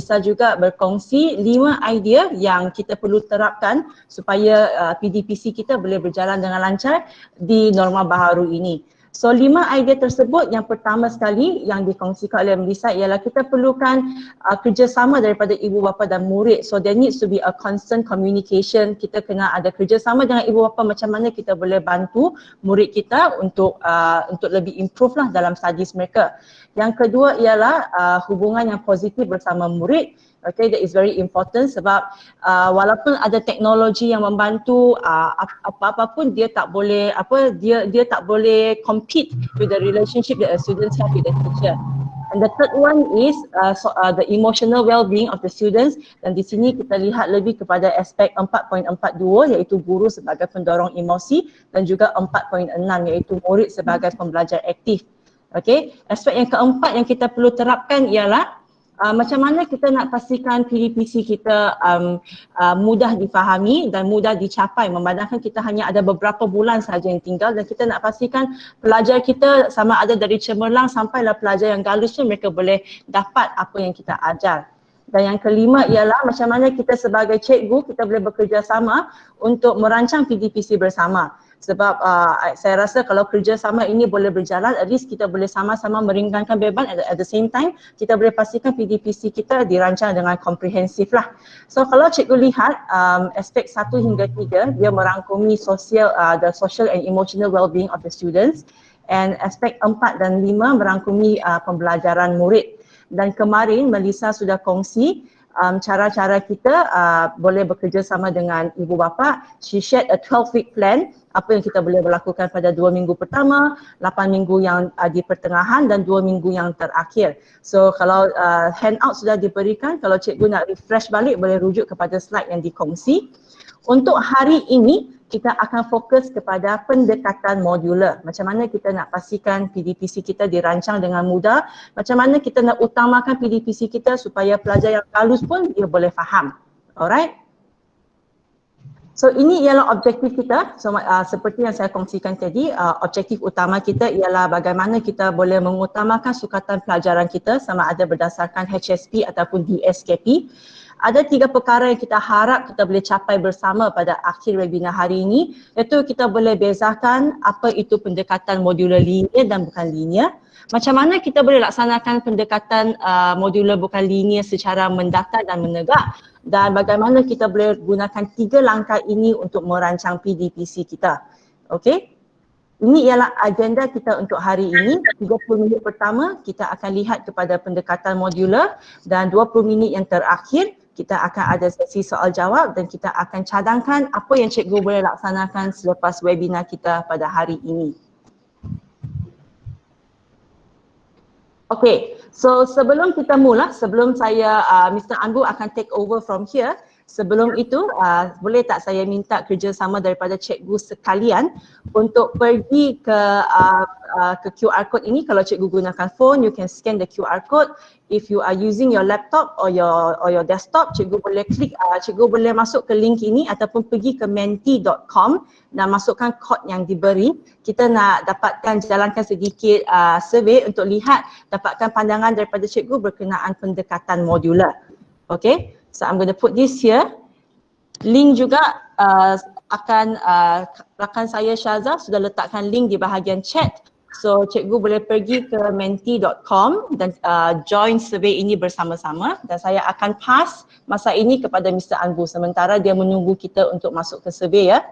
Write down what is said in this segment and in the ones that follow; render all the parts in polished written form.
Melissa juga berkongsi 5 idea yang kita perlu terapkan supaya PDPC kita boleh berjalan dengan lancar di norma baharu ini. So 5 idea tersebut, yang pertama sekali yang dikongsikan oleh Melissa ialah kita perlukan kerjasama daripada ibu bapa dan murid. So there needs to be a constant communication. Kita kena ada kerjasama dengan ibu bapa macam mana kita boleh bantu murid kita untuk lebih improve lah dalam studies mereka. Yang kedua ialah hubungan yang positif bersama murid. Okay, that is very important sebab walaupun ada teknologi yang membantu, apa-apa pun dia tak boleh dia tak boleh compete with the relationship that a students have with the teacher. And the third one is the emotional well-being of the students, dan di sini kita lihat lebih kepada aspek 4.42 iaitu guru sebagai pendorong emosi dan juga 4.6 iaitu murid sebagai pembelajar aktif. Okay, aspek yang keempat yang kita perlu terapkan ialah macam mana kita nak pastikan PDPC kita mudah difahami dan mudah dicapai, memandangkan kita hanya ada beberapa bulan sahaja yang tinggal, dan kita nak pastikan pelajar kita sama ada dari cemerlang sampailah pelajar yang galusnya mereka boleh dapat apa yang kita ajar. Dan yang kelima ialah macam mana kita sebagai cikgu kita boleh bekerjasama untuk merancang PDPC bersama. Sebab saya rasa kalau kerjasama ini boleh berjalan, at least kita boleh sama-sama meringankan beban, at the same time kita boleh pastikan PDPC kita dirancang dengan komprehensif lah. So kalau cikgu lihat aspek 1 hingga 3 dia merangkumi the social and emotional well-being of the students, and aspek 4 dan 5 merangkumi pembelajaran murid. Dan kemarin Melissa sudah kongsi cara-cara kita boleh bekerjasama dengan ibu bapa. She shared a 12-week plan, apa yang kita boleh melakukan pada 2 minggu pertama, 8 minggu yang di pertengahan dan 2 minggu yang terakhir. So kalau handout sudah diberikan, kalau cikgu nak refresh balik boleh rujuk kepada slide yang dikongsi. Untuk hari ini kita akan fokus kepada pendekatan modular. Macam mana kita nak pastikan PDPC kita dirancang dengan mudah, macam mana kita nak utamakan PDPC kita supaya pelajar yang halus pun dia boleh faham. Alright? So ini ialah objektif kita. So seperti yang saya kongsikan tadi, objektif utama kita ialah bagaimana kita boleh mengutamakan sukatan pelajaran kita sama ada berdasarkan HSP ataupun DSKP. Ada 3 perkara yang kita harap kita boleh capai bersama pada akhir webinar hari ini, iaitu kita boleh bezakan apa itu pendekatan modular linear dan bukan linear. Macam mana kita boleh laksanakan pendekatan modular bukan linear secara mendatar dan menegak, dan bagaimana kita boleh gunakan 3 langkah ini untuk merancang PDPC kita. Okey? Ini ialah agenda kita untuk hari ini. 30 minit pertama kita akan lihat kepada pendekatan modular, dan 20 minit yang terakhir kita akan ada sesi soal jawab, dan kita akan cadangkan apa yang cikgu boleh laksanakan selepas webinar kita pada hari ini. Okay, so sebelum kita mula, sebelum saya, Mr. Anbu akan take over from here. Sebelum itu, boleh tak saya minta kerjasama daripada cikgu sekalian untuk pergi ke QR code ini. Kalau cikgu gunakan phone, you can scan the QR code. If you are using your laptop or your desktop, cikgu boleh klik, cikgu boleh masuk ke link ini ataupun pergi ke menti.com dan masukkan kod yang diberi. Kita nak dapatkan jalankan sedikit survey untuk lihat, dapatkan pandangan daripada cikgu berkenaan pendekatan modular. Okay, so I'm going to put this here. Link juga akan rakan saya Syaza sudah letakkan link di bahagian chat. So cikgu boleh pergi ke menti.com dan join survey ini bersama-sama, dan saya akan pass masa ini kepada Mr. Anbu sementara dia menunggu kita untuk masuk ke survey ya.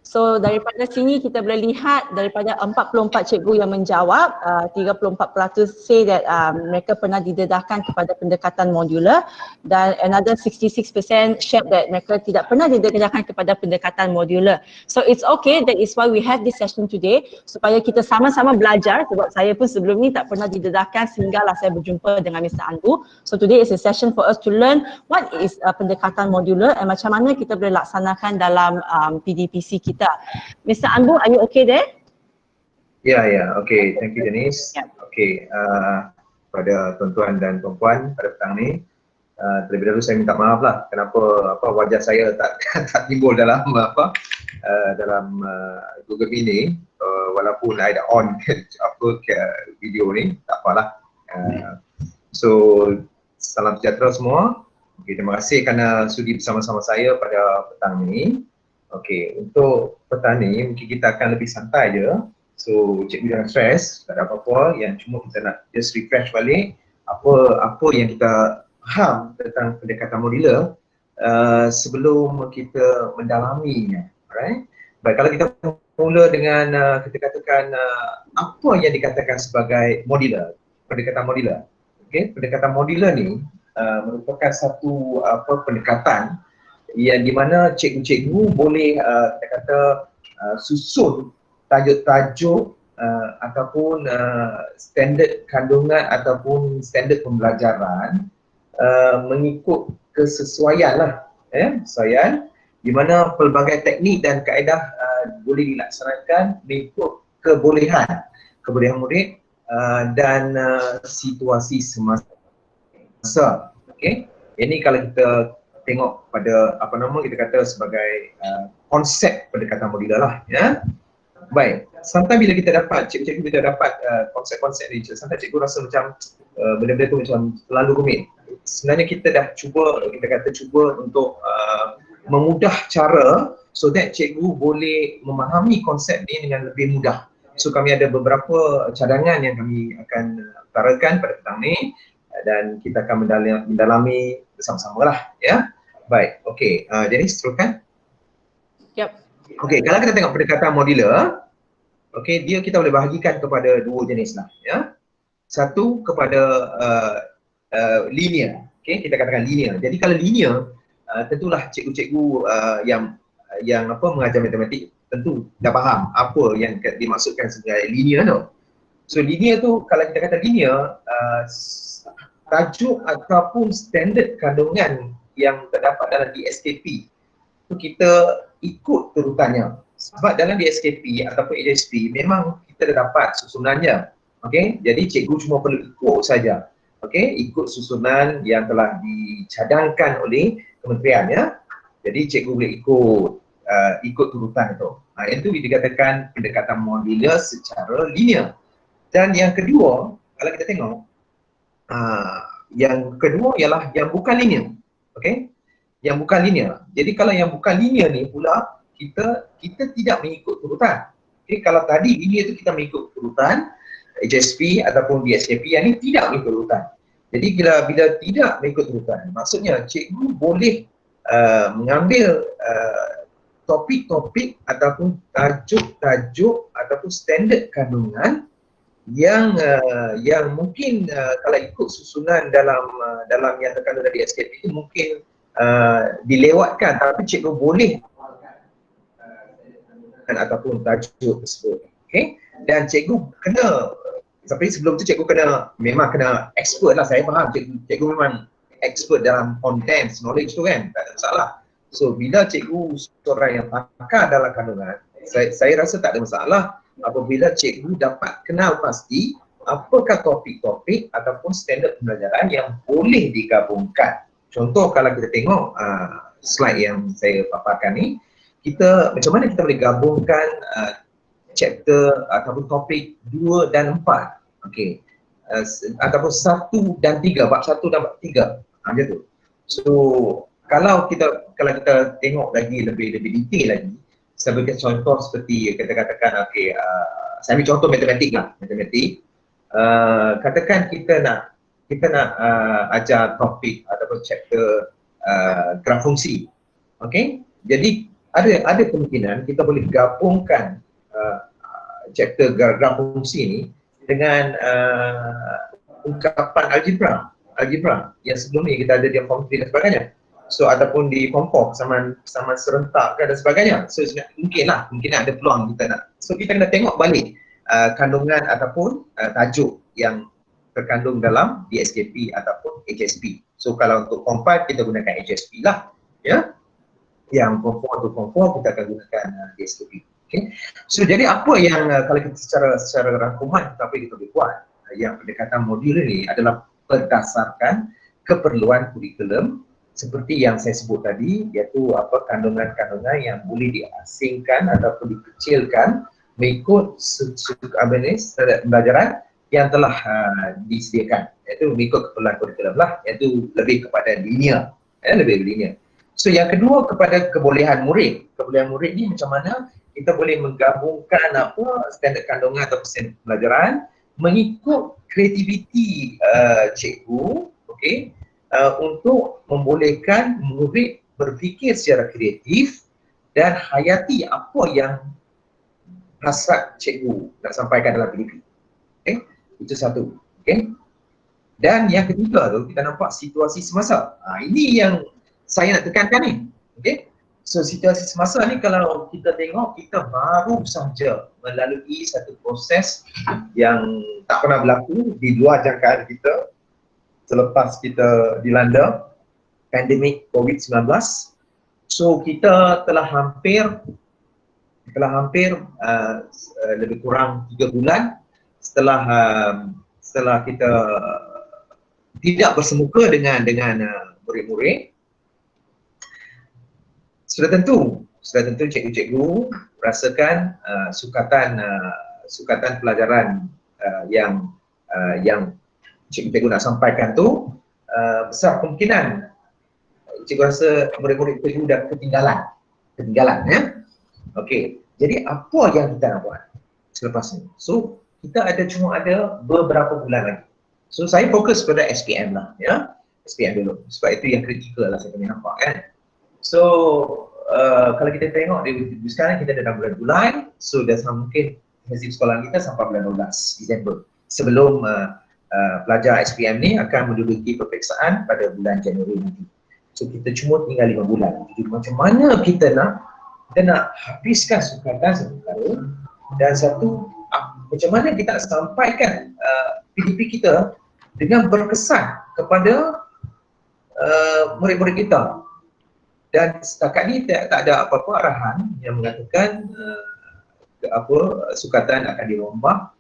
So daripada sini kita boleh lihat daripada 44 cikgu yang menjawab, 34% say that mereka pernah didedahkan kepada pendekatan modular, dan another 66% share that mereka tidak pernah didedahkan kepada pendekatan modular. So it's okay, that is why we have this session today, supaya kita sama-sama belajar, sebab saya pun sebelum ni tak pernah didedahkan sehinggalah saya berjumpa dengan Mr. Anbu. So today is a session for us to learn what is pendekatan modular and macam mana kita boleh laksanakan dalam PDPC kita. Mr. Anbu, are you okay there? Ya, okay. Thank you, Denise. Okay, pada tuan-tuan dan puan-puan pada petang ni, terlebih dahulu saya minta maaf lah kenapa wajah saya tak timbul dalam dalam Google Meet ni, walaupun I dah on upload video ni, tak apalah. So Salam sejahtera semua. Okay, terima kasih kerana sudi bersama-sama saya pada petang ini. Okey, untuk petang ni mungkin kita akan lebih santai je. So, cikgu jangan stres, tak ada apa-apa. Yang cuma kita nak just refresh balik apa yang kita faham tentang pendekatan modular sebelum kita mendalaminya. Alright? Baik, kalau kita mula dengan kita katakan apa yang dikatakan sebagai modular, pendekatan modular. Okey, pendekatan modular ni merupakan satu pendekatan yang di mana cikgu-cikgu boleh kita kata susun tajuk-tajuk ataupun standard kandungan ataupun standard pembelajaran mengikut kesesuaian lah, kesesuaian di mana pelbagai teknik dan kaedah boleh dilaksanakan mengikut kebolehan murid dan situasi semasa. Okey, ini kalau kita tengok pada kita kata sebagai konsep pendekatan modular lah, ya. Baik, sometimes bila kita dapat cikgu-cikgu kita dapat konsep-konsep ni, sometimes cikgu rasa macam benda-benda tu macam terlalu rumit. Sebenarnya kita dah cuba untuk memudah cara so that cikgu boleh memahami konsep ni dengan lebih mudah. So kami ada beberapa cadangan yang kami akan utarakan pada petang ni dan kita akan mendalami bersama-sama lah, ya. Baik, okey, jadi seteruskan. Yep. Okey, kalau kita tengok pendekatan modular, okey, kita boleh bahagikan kepada dua jenis lah, ya. Satu kepada linear, okey, kita katakan linear. Jadi kalau linear, tentulah cikgu-cikgu yang mengajar matematik tentu dah faham apa yang dimaksudkan sebagai linear tu. So linear tu, kalau kita kata linear, tajuk ataupun standard kandungan yang terdapat dalam DSKP tu kita ikut turutannya. Sebab dalam DSKP ataupun HSP memang kita dah dapat susunannya. Okey, jadi cikgu cuma perlu ikut saja. Okey, ikut susunan yang telah dicadangkan oleh kementerian, ya. Jadi cikgu boleh ikut turutan itu. Itu dikatakan pendekatan modular secara linear. Dan yang kedua, kalau kita tengok, yang kedua ialah yang bukan linear. Okey, yang bukan linear. Jadi kalau yang bukan linear ni pula kita tidak mengikut turutan. Okey, kalau tadi linear tu kita mengikut turutan HSP ataupun DSKP, yang ni tidak mengikut turutan. Jadi bila tidak mengikut turutan, maksudnya cikgu boleh mengambil topik-topik ataupun tajuk-tajuk ataupun standard kandungan yang mungkin kalau ikut susunan dalam yang terkandung dari SKP itu mungkin dilewatkan, tapi cikgu boleh ataupun tajuk tersebut. Okey, dan cikgu kena, tapi sebelum tu cikgu memang kena expert lah. Saya faham cikgu memang expert dalam contents, knowledge tu kan, tak ada masalah. So bila cikgu seorang yang pakar dalam kandungan, saya rasa tak ada masalah apabila cikgu dapat kenal pasti apakah topik-topik ataupun standard pembelajaran yang boleh digabungkan. Contoh kalau kita tengok slide yang saya paparkan ni, macam mana kita boleh gabungkan chapter ataupun topik 2 dan 4. Okey. Ataupun 1 dan 3, bab 1 dan bab 3. Macam tu. So kalau kita tengok lagi lebih detail lagi, sebagai contoh seperti kita katakan, okey, saya ambil contoh matematik lah, katakan kita nak ajar topik ataupun chapter graf fungsi. Okey, jadi ada kemungkinan kita boleh gabungkan chapter graf fungsi ni dengan ungkapan algebra yang sebelum ni kita ada di form 3 dan sebagainya. So ataupun di form 4 kesamaan serentak dan sebagainya. So mungkin ada peluang kita nak. So kita kena tengok balik kandungan ataupun tajuk yang terkandung dalam DSKP ataupun HSP. So kalau untuk form 5 kita gunakan HSP lah, ya. Yang form 4 untuk form 4 kita akan gunakan DSKP. Okay. So jadi apa yang kalau kita secara rangkuman apa yang kita boleh buat, yang pendekatan modular ni adalah berdasarkan keperluan kurikulum seperti yang saya sebut tadi, iaitu kandungan-kandungan yang boleh diasingkan ataupun dikecilkan mengikut standard pembelajaran yang telah disediakan, iaitu mengikut keperluan kurikulum lah, iaitu lebih kepada linear, lebih linear. So yang kedua kepada kebolehan murid. Kebolehan murid ni macam mana kita boleh menggabungkan standard kandungan atau standard pelajaran mengikut kreativiti cikgu, okey, untuk membolehkan murid berfikir secara kreatif dan hayati apa yang hasrat cikgu nak sampaikan dalam PDP. Okay? Itu satu. Okay? Dan yang ketiga tu, kita nampak situasi semasa. Ini yang saya nak tekankan ni. Okay? So situasi semasa ni kalau kita tengok, kita baru saja melalui satu proses yang tak pernah berlaku di luar jangkaan kita selepas kita dilanda pandemik COVID-19. So kita telah hampir lebih kurang 3 bulan setelah kita tidak bersemuka dengan murid-murid. Sudah tentu cikgu-cikgu rasakan sukatan pelajaran yang cikgu-cikgu nak sampaikan tu besar kemungkinan cikgu rasa murid-murid cikgu dah ketinggalan ya. Okey, jadi apa yang kita nak buat selepas ni? So kita cuma ada beberapa bulan lagi. So saya fokus pada SPM lah ya, SPM dulu sebab itu yang kritikal lah saya punya nampak kan. So kalau kita tengok di sekarang kita dalam bulan Julai, so dah mungkin hasil sekolah kita sampai bulan 12 Disember sebelum pelajar SPM ni akan menduduki peperiksaan pada bulan Januari nanti. So kita cuma tinggal 5 bulan. Jadi macam mana kita nak habiskan sukatan satu perkara, dan satu macam mana kita nak sampaikan PDP kita dengan berkesan kepada murid-murid kita. Dan setakat ni tak ada apa-apa arahan yang mengatakan sukatan akan dirombak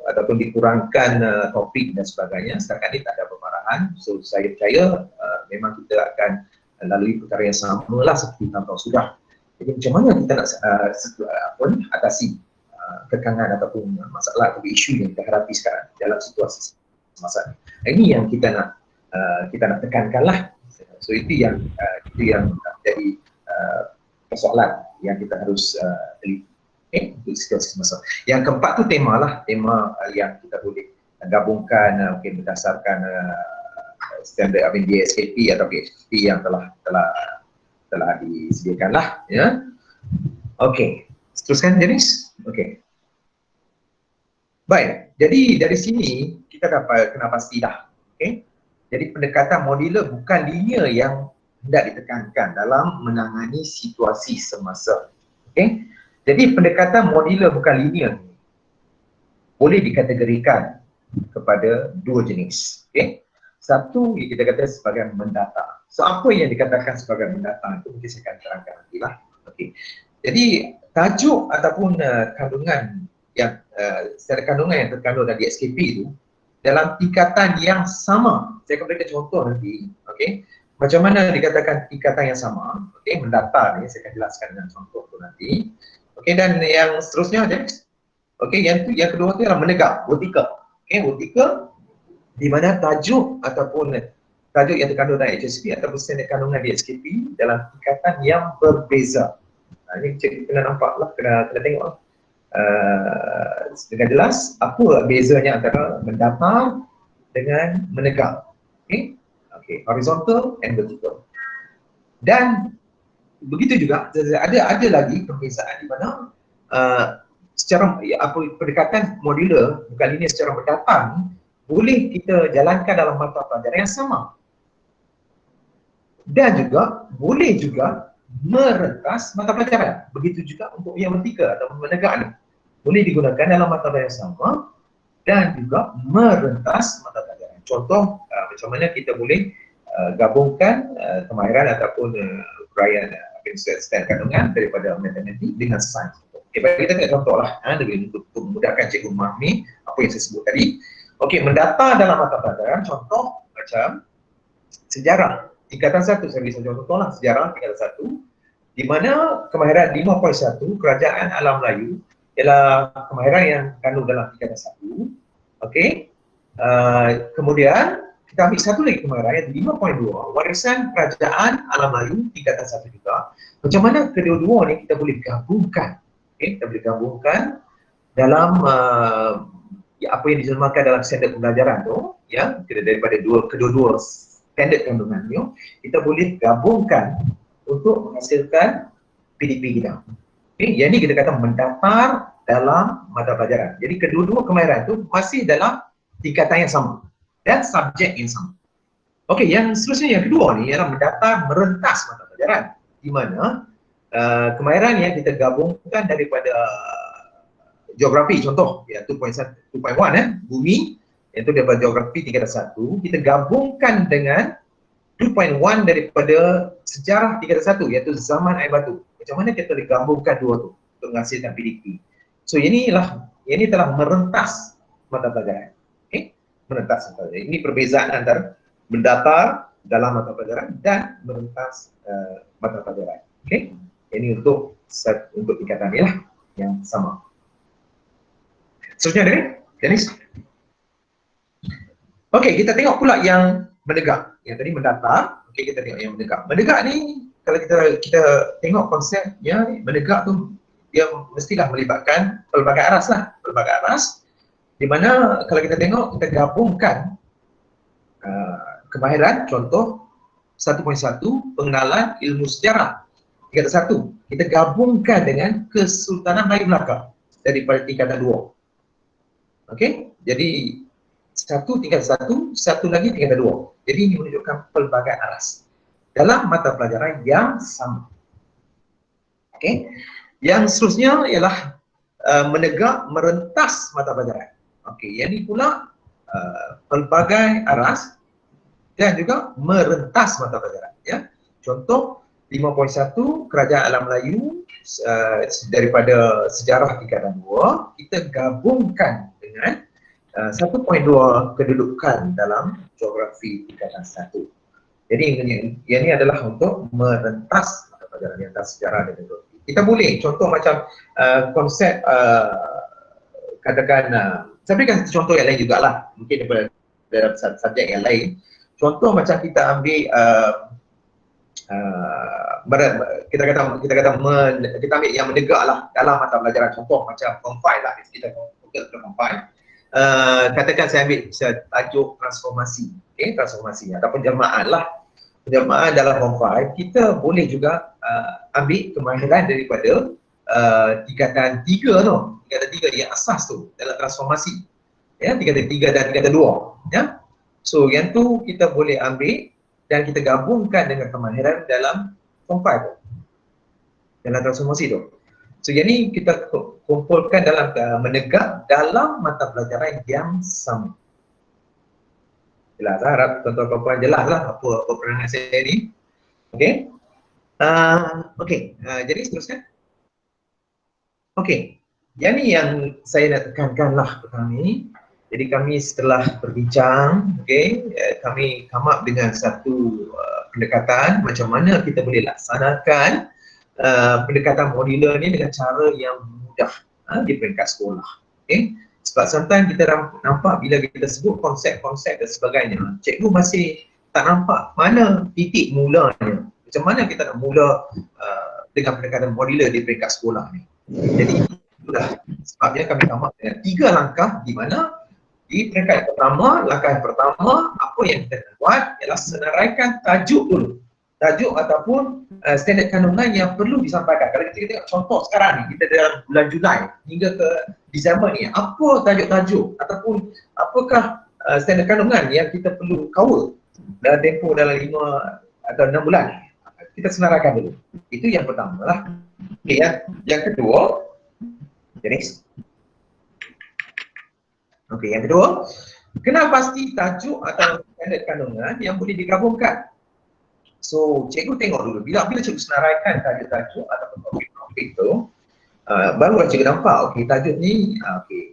ataupun dikurangkan topik dan sebagainya. Setakat ni tak ada pemarahan. So saya percaya memang kita akan lalui perkara yang sama lah seperti tahun sudah. Jadi macam mana kita nak atasi kekangan ataupun masalah atau isu yang kita hadapi sekarang dalam situasi semasa ini. Ini yang kita nak tekankan lah. So itu yang jadi persoalan yang kita harus teliti untuk situasi semasa. Yang keempat tu tema yang kita boleh gabungkan mungkin berdasarkan standard DSKP atau PHP yang telah disediakan lah ya. Okey, teruskan Janice. Okey. Baik, jadi dari sini kita dapat kena pasti dah. Okey. Jadi pendekatan modular bukan linear yang hendak ditekankan dalam menangani situasi semasa. Okey. Jadi pendekatan modular bukan linear boleh dikategorikan kepada dua jenis. Okey. Satu yang kita kata sebagai mendata. So apa yang dikatakan sebagai mendata itu mungkin saya akan terangkan nantilah. Okey. Jadi tajuk ataupun kandungan yang secara kandungan yang terkandung dalam DSKP itu dalam tingkatan yang sama. Saya akan berikan contoh nanti. Okey. Macam mana dikatakan tingkatan yang sama? Okey, mendata ni saya akan jelaskan dengan contoh tu nanti. Okey, dan yang seterusnya okey, yang kedua tu adalah menegak, vertikal. Okey, vertikal di mana tajuk ataupun tajuk yang terkandung dalam HSP ataupun standard kandungan DSKP dalam tingkatan yang berbeza. Ini cikgu kena nampak lah, kena tengok lah. Dengan jelas apa bezanya antara mendata dengan menegak. Okey, horizontal and vertical. Dan begitu juga ada lagi perbezaan di mana secara pendekatan modular bukan linear secara mendatang boleh kita jalankan dalam mata pelajaran yang sama. Dan juga boleh juga merentas mata pelajaran. Begitu juga untuk yang vertikal atau menegak ni. Boleh digunakan dalam mata pelajaran yang sama dan juga merentas mata pelajaran. Contoh macam mana kita boleh gabungkan kemahiran ataupun uraian standard kandungan daripada matematik dengan sains. Okay, bagi kita tengok contoh lah untuk memudahkan cikgu memahami apa yang saya sebut tadi. Okey, mendata dalam mata pelajaran, contoh macam sejarah. Tingkatan 1, saya beri contoh lah, sejarah tingkatan 1, di mana kemahiran 5.1, kerajaan alam Melayu, ialah kemahiran yang kandung dalam tingkatan 1. Okey. Kemudian kita ambil satu lagi kemahiran yang 5.2, warisan kerajaan alam Melayu tingkatan 1 juga. Macam mana kedua-dua ni kita boleh gabungkan. Okey, kita boleh gabungkan dalam apa yang diterjemahkan dalam standard pembelajaran tu, ya, kita daripada kedua-dua standard kandungan ni, kita boleh gabungkan untuk menghasilkan PDP kita. Okay, yang ni kita kata mendaftar dalam mata pelajaran. Jadi kedua-dua kemahiran tu masih dalam tingkatan yang sama dan subjek yang sama. Okey, yang seterusnya yang kedua ni ialah mendaftar merentas mata pelajaran, di mana kemahiran yang kita gabungkan daripada geografi, contoh ya 2.1 bumi, iaitu daripada geografi tingkatan 1, kita gabungkan dengan 2.1 daripada sejarah tingkatan 1, iaitu zaman air batu. Macam mana kita boleh gabungkan dua tu untuk menghasilkan PDP. So ini telah merentas mata pelajaran. Okay? Merentas mata pelajaran. Ini perbezaan antara mendaftar dalam mata pelajaran dan merentas mata pelajaran. Okay? Ini untuk tingkatan ni lah yang sama. Seterusnya Dennis. Okey, kita tengok pula yang menegak. Yang tadi mendaftar, okey, kita tengok yang menegak. Menegak ni kalau kita tengok konsepnya, menegak tu dia mestilah melibatkan pelbagai aras lah, pelbagai aras, di mana kalau kita tengok kita gabungkan kemahiran, contoh 1.1 pengenalan ilmu sejarah tingkatan 1, kita gabungkan dengan Kesultanan Melayu Melaka daripada tingkatan 2. Okey, jadi satu tingkatan 1, satu lagi tingkatan 2. Jadi ini menunjukkan pelbagai aras dalam mata pelajaran yang sama. Okey. Yang seterusnya ialah menegak merentas mata pelajaran. Okey, yang ini pula pelbagai aras dan juga merentas mata pelajaran, ya. Contoh 5.1 Kerajaan Alam Melayu daripada sejarah tingkatan 2, kita gabungkan dengan 1.2 kedudukan dalam geografi tingkatan 1. Jadi yang ini adalah untuk merentas mata pelajaran yang atas sejarah dan geografi. Kita boleh contoh macam konsep katakan saya berikan contoh yang lain jugalah, mungkin daripada dalam subjek yang lain. Contoh macam kita ambil kita ambil yang menegak lah dalam mata pelajaran, contoh macam Form 5 lah, kita fokus ke Form 5. Katakan saya ambil tajuk transformasi, okay? Transformasi ataupun jelmaan lah. Jelmaan dalam Form 5, kita boleh juga ambil kemahiran daripada tingkatan 3 tu, tingkatan 3 yang asas tu dalam transformasi, ya, tingkatan 3 dan tingkatan 2, ya. So yang tu kita boleh ambil dan kita gabungkan dengan kemahiran dalam Form 5 tu, dalam transformasi tu. So yang ni kita kumpulkan dalam menegak dalam mata pelajaran yang sama. Jelas lah, harap tuan-tuan jelas lah apa perangai saya ni. Okey. Jadi seterusnya. Okey. Yang ni yang saya nak tekankan lah pertama ni. Jadi kami setelah berbincang, kami come up dengan satu pendekatan macam mana kita boleh laksanakan pendekatan modular ni dengan cara yang mudah di peringkat sekolah. Okay? Sebab sometimes kita nampak bila kita sebut konsep-konsep dan sebagainya, cikgu masih tak nampak mana titik mulanya. Macam mana kita nak mula dengan pendekatan modular di peringkat sekolah ni. Jadi itulah sebabnya kami come up dengan 3 langkah di mana di peringkat pertama, langkah yang pertama, apa yang kita buat ialah senaraikan tajuk dulu. Tajuk ataupun standard kandungan yang perlu disampaikan. Kalau kita tengok contoh sekarang ni, kita dalam bulan Julai hingga ke Disember ni, apa tajuk-tajuk ataupun apakah standard kandungan yang kita perlu kawal dalam tempoh dalam 5 atau 6 bulan ni. Kita senaraikan dulu. Itu yang pertama lah. Okay, yang kedua, Dennis. Okey, yang kedua, kenal pasti tajuk atau standard kandungan yang boleh digabungkan. So, cikgu tengok dulu, bila cikgu senaraikan tajuk-tajuk ataupun topik-topik tu, barulah cikgu nampak, okey, tajuk ni,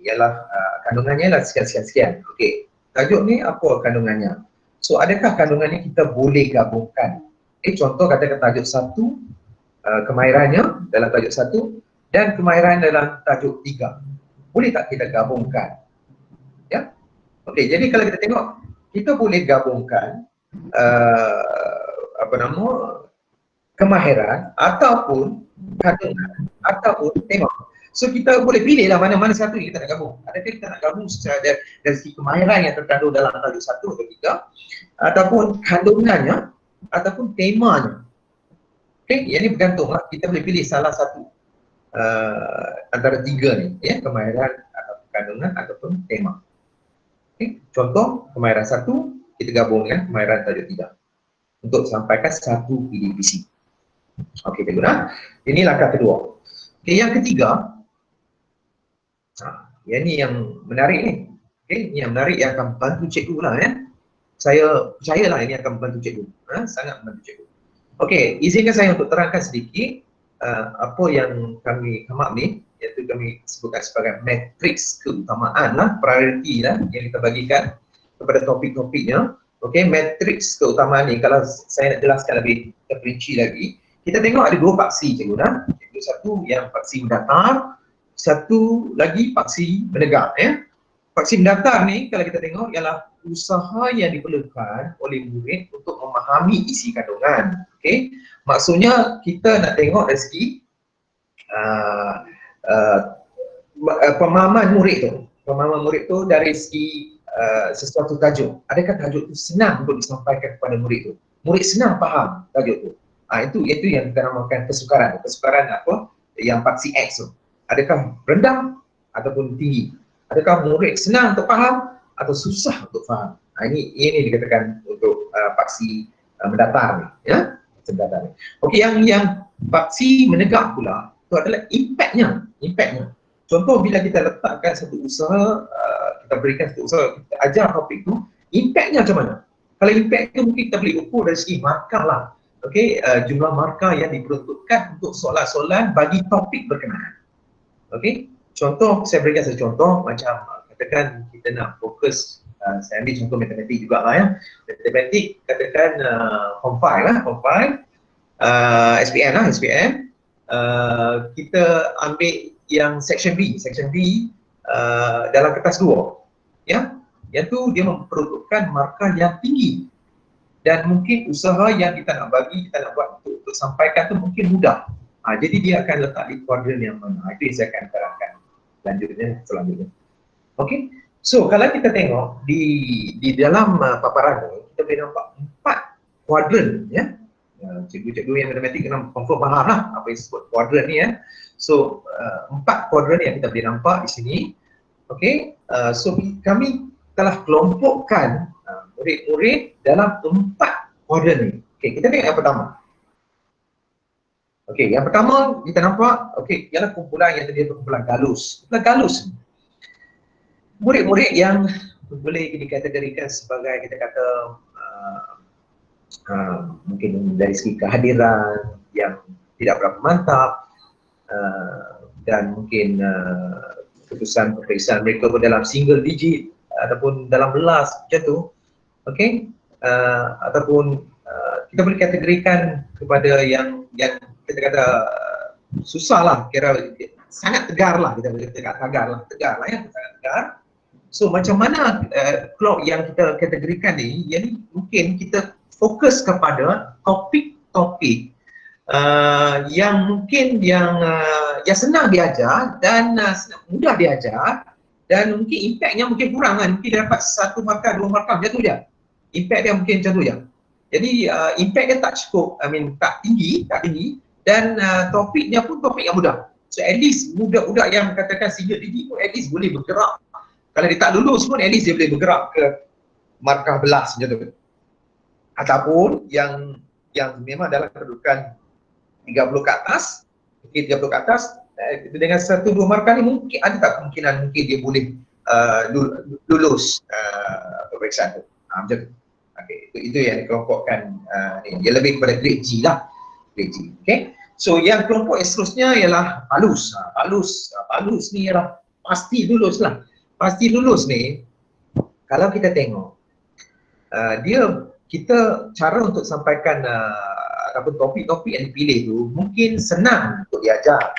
ialah kandungannya lah sekian-sekian. Okey, tajuk ni apa kandungannya? So, adakah kandungan ni kita boleh gabungkan? Contoh katakan tajuk 1, kemahirannya dalam tajuk 1, dan kemahiran dalam tajuk 3. Boleh tak kita gabungkan? Ya. Okey, jadi kalau kita tengok, kita boleh gabungkan kemahiran ataupun kandungan ataupun tengok. So kita boleh pilih lah mana-mana satu yang kita nak gabung. Adakah kita nak gabung secara dari segi kemahiran yang terkandung dalam tajuk 1 atau 3, ataupun kandungannya ataupun temanya. Okey, yang ini bergantunglah, kita boleh pilih salah satu antara 3 ni, ya, kemahiran atau kandungan ataupun tema. Okey, contoh kemahiran 1 kita gabung dengan kemahiran tajuk 3 untuk sampaikan satu PDPC. Okey, kita guna. Ini langkah kedua. Okey, yang ketiga, yang ni yang menarik ni. Okey, ini yang menarik yang akan bantu cikgu lah, ya. Saya percayalah ini akan membantu cikgu. Sangat membantu cikgu. Okey, izinkan saya untuk terangkan sedikit apa yang kami come up ni, iaitu kami sebutkan sebagai matriks keutamaan lah, priority lah yang kita bagikan kepada topik-topiknya. Okey, matriks keutamaan ni kalau saya nak jelaskan lebih terperinci lagi, kita tengok ada 2 paksi cikgu dah. Iaitu satu yang paksi mendatar, satu lagi paksi menegak, ya. Paksi mendatar ni kalau kita tengok ialah usaha yang diperlukan oleh murid untuk memahami isi kandungan. Okey, maksudnya kita nak tengok dari segi pemahaman murid tu. Pemahaman murid tu dari segi sesuatu tajuk. Adakah tajuk tu senang untuk disampaikan kepada murid tu? Murid senang faham tajuk tu. Itu yang kita namakan kesukaran. Kesukaran apa? Yang paksi X tu. Adakah rendah ataupun tinggi? Adakah murid senang untuk faham atau susah untuk faham? Ini dikatakan untuk paksi mendatar ni, ya. Mendatar ni. Okey, yang paksi menegak pula itu adalah impaknya. Contoh bila kita letakkan satu usaha, kita berikan satu usaha, kita ajar topik tu, impaknya macam mana? Kalau impact tu mungkin kita boleh ukur dari segi markah lah. Okey, jumlah markah yang diperuntukkan untuk soalan-soalan bagi topik berkenaan. Okey, contoh saya berikan satu contoh macam katakan kita nak fokus, saya ambil contoh matematik juga lah, ya. Matematik katakan form 5 lah, form 5 SPM, kita ambil yang section B dalam kertas 2, ya. Yang tu dia memperuntukkan markah yang tinggi dan mungkin usaha yang kita nak buat untuk sampaikan tu mungkin mudah. Jadi dia akan letak di kuadran yang mana. Itu yang saya akan terangkan selanjutnya. Okey. So kalau kita tengok di dalam paparan ni, kita boleh nampak 4 kuadran, ya. Cikgu-cikgu yang matematik kena confirm faham lah apa yang disebut kuadran ni, ya. So 4 kuadran yang kita boleh nampak di sini. Okey. So kami telah kelompokkan murid-murid dalam 4 kuadran ni. Okey, kita tengok yang pertama. Okey, yang pertama kita nampak, okey, ialah kumpulan yang tadi kumpulan galus. Kumpulan galus, murid-murid yang boleh dikategorikan sebagai kita kata mungkin dari segi kehadiran yang tidak berapa mantap, dan mungkin keputusan peperiksaan mereka pun dalam single digit ataupun dalam belas macam tu. Okey, ataupun kita boleh kategorikan kepada yang kita kata susah lah, kira sangat tegar lah, kita boleh kata tegar lah, ya, sangat tegar. So macam mana kelompok yang kita kategorikan ni, yang ni mungkin kita fokus kepada topik-topik yang mungkin yang senang diajar dan mudah diajar, dan mungkin impaknya mungkin kurang kan, mungkin dia dapat 1 markah, 2 markah macam tu je. Impact dia mungkin macam tu je. Jadi impact dia tak cukup, tak tinggi dan topiknya pun topik yang mudah. So at least budak-budak yang katakan single digit pun at least boleh bergerak. Kalau dia tak lulus pun at least dia boleh bergerak ke markah belas macam tu. Ataupun yang memang dalam kedudukan 30 ke atas, okay, 30 ke atas, dengan 1-2 markah ni mungkin ada tak kemungkinan mungkin dia boleh lulus peperiksaan tu. Macam tu. Okay, itu yang dikelompokkan dia lebih kepada grade G lah. Grade G. Okay. So yang kelompok yang seterusnya ialah palus. Palus ni ialah pasti lulus lah. Pasti lulus ni kalau kita tengok kita cara untuk sampaikan ataupun topik-topik yang dipilih tu mungkin senang untuk diajar,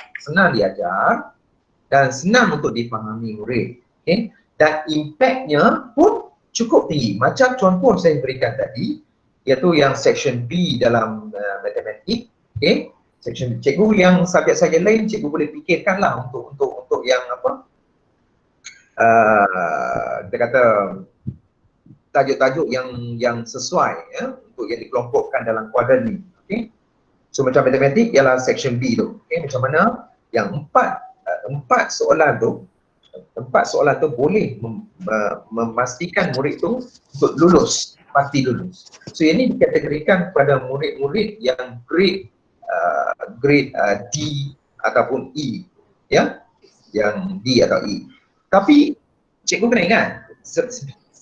dan senang untuk difahami murid. Okay? Dan impactnya pun cukup tinggi. Macam contoh saya berikan tadi, iaitu yang section B dalam matematik. Okay? Section cikgu yang subjek-subjek lain cikgu boleh fikirkanlah untuk yang apa? Kita kata tajuk-tajuk yang sesuai ya, untuk yang dikelompokkan dalam kuadran ni. Okay? So macam matematik ialah section B tu. Okay? Macam mana yang empat soalan tu boleh memastikan murid tu untuk lulus, pasti lulus. So ini dikategorikan kepada murid-murid yang grade D ataupun E, ya, yang D atau E. Tapi cikgu kena ingat,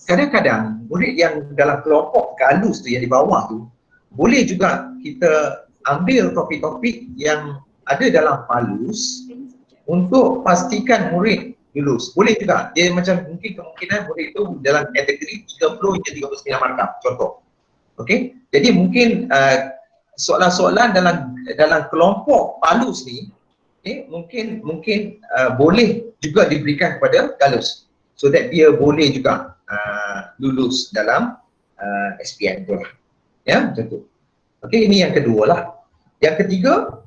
kadang-kadang murid yang dalam kelompok galus tu, yang di bawah tu, boleh juga kita ambil topik-topik yang ada dalam palus untuk pastikan murid lulus. Boleh juga, dia macam mungkin kemungkinan murid tu dalam kategori 30 hingga 39 markah, contoh. Okey, jadi mungkin soalan-soalan dalam kelompok palus ni, okay, mungkin boleh juga diberikan kepada galus, so that dia boleh juga lulus dalam SPM tu lah. Ya, macam tu. Okey, ini yang kedua lah. Yang ketiga,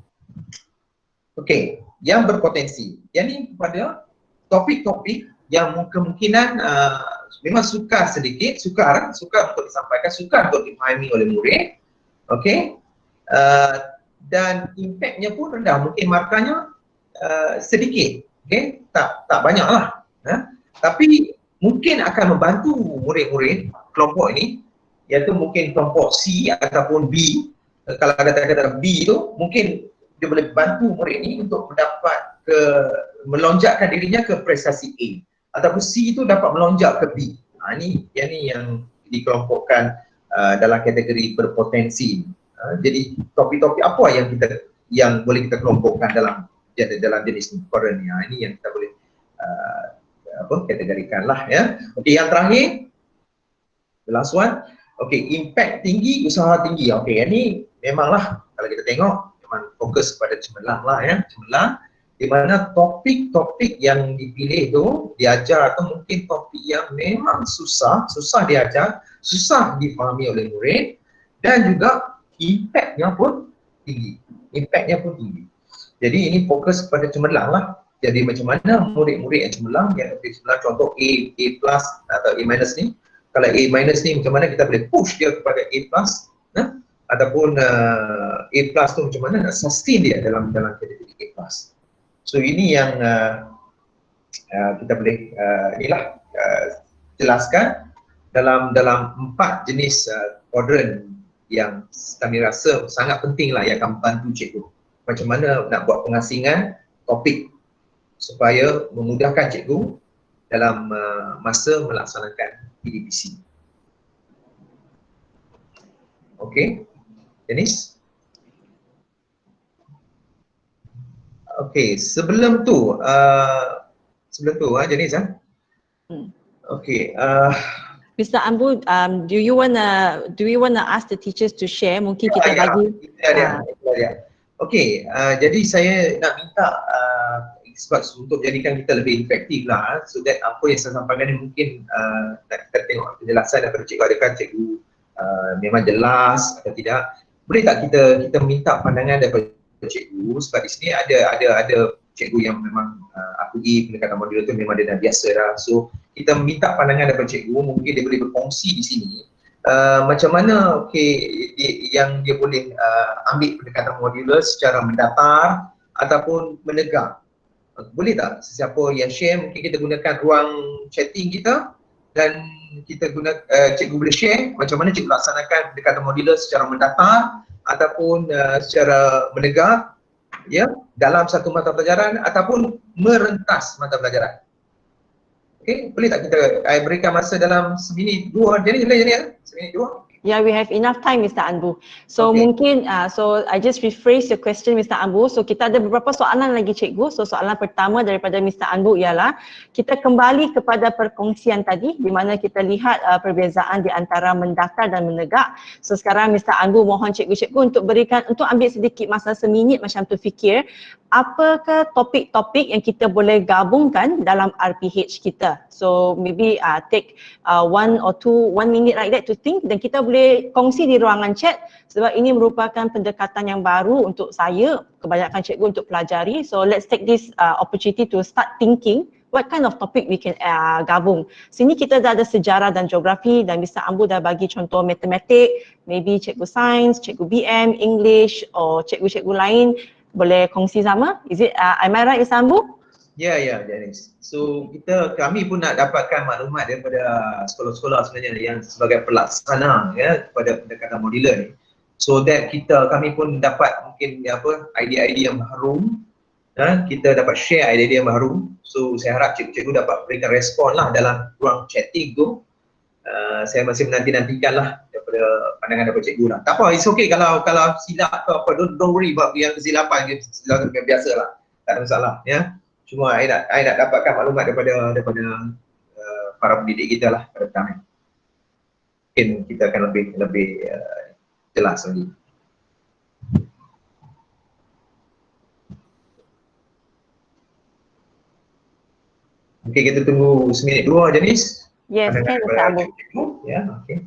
okey, yang berpotensi. Yang ni kepada topik-topik yang kemungkinan memang sukar untuk disampaikan, sukar untuk dipahami oleh murid. Okey. Dan impactnya pun rendah, mungkin markahnya sedikit, okay? tak banyak lah, tapi mungkin akan membantu murid-murid kelompok ini, iaitu mungkin kelompok C ataupun B. Kalau ada kata B tu, mungkin dia boleh bantu murid ini untuk mendapat melonjakkan dirinya ke prestasi A, ataupun C itu dapat melonjak ke B. Ini yang dikelompokkan dalam kategori berpotensi. Jadi topik-topik apa yang boleh kita kelompokkan dalam jenis kuadran ni? Ini yang kita boleh kategorikan lah, ya. Okey, yang terakhir, the last one. Okey, impact tinggi, usaha tinggi. Okey, ini memanglah kalau kita tengok memang fokus pada cemerlang lah, ya, cemerlang, di mana topik-topik yang dipilih tu diajar tu mungkin topik yang memang susah diajar, susah difahami oleh murid, dan juga impactnya pun tinggi. Jadi ini fokus kepada cemerlang lah. Jadi macam mana murid-murid yang cemerlang, yang contoh A plus atau A minus ni, kalau A minus ni macam mana kita boleh push dia kepada A plus, ataupun A plus tu macam mana nak sustain dia dalam kategori A plus. So ini yang kita boleh jelaskan dalam 4 jenis kuadran yang kami rasa sangat penting lah, yang akan membantu cikgu macam mana nak buat pengasingan topik supaya memudahkan cikgu dalam masa melaksanakan PDPC. Okey, Janice? Okey, sebelum tu Janice, okey, Mr. Ambu, do you wanna ask the teachers to share? Mungkin kita bagi. Okey, jadi saya nak minta sebab untuk jadikan kita lebih efektif lah, so that apa yang saya sampaikan ni mungkin nak kita tengok penjelasan daripada cikgu, adakah cikgu memang jelas atau tidak. Boleh tak kita minta pandangan daripada cikgu, sebab di sini ada cikgu yang memang akui pendekatan modul tu memang dia dah biasa dah. So kita minta pandangan daripada cikgu, mungkin dia boleh berkongsi di sini macam mana yang dia boleh ambil pendekatan modular secara mendatar ataupun menegak. Boleh tak sesiapa yang share, mungkin kita gunakan ruang chatting kita dan kita guna cikgu boleh share macam mana cikgu laksanakan pendekatan modular secara mendatar ataupun secara menegak, ya, dalam satu mata pelajaran ataupun merentas mata pelajaran. Okey, boleh tak kita berikan masa dalam seminit 2, jadi seminit 2. Yeah, we have enough time, Mr. Anbu. So mungkin, so I just rephrase your question, Mr. Anbu. So kita ada beberapa soalan lagi, Cikgu. So soalan pertama daripada Mr. Anbu ialah, kita kembali kepada perkongsian tadi di mana kita lihat perbezaan di antara mendakar dan menegak. So sekarang Mr. Anbu mohon cikgu-cikgu untuk ambil sedikit masa seminit macam tu fikir, apakah topik-topik yang kita boleh gabungkan dalam RPH kita. So maybe take 1 minute like that to think, dan kita boleh kongsi di ruangan chat sebab ini merupakan pendekatan yang baru untuk saya, kebanyakan cikgu untuk pelajari. So let's take this opportunity to start thinking what kind of topic we can gabung. Sini kita dah ada sejarah dan geografi dan Mr. Ambu dah bagi contoh matematik, maybe cikgu sains, cikgu BM, English or cikgu-cikgu lain boleh kongsi sama. Is it, am I right Mr. Ambu? Ya, Janice. So kami pun nak dapatkan maklumat daripada sekolah-sekolah sebenarnya yang sebagai pelaksana kepada pendekatan modular ni. So that kami pun dapat mungkin idea-idea yang baru, kita dapat share idea-idea yang baru. So saya harap cikgu-cikgu dapat berikan respon lah dalam ruang chatting tu. Saya masih menanti-nantikan lah daripada pandangan daripada cikgu lah. Tak apa, it's okay kalau silap ke apa, don't worry about yang kesilapan biasa lah. Tak ada masalah ya. Cuma saya nak dapatkan maklumat daripada para pendidik kita lah pada petang ni. Mungkin kita akan lebih jelas lagi. Mungkin kita tunggu seminit dua Janice. Yes, can Mr. Ambu. Ya, okey.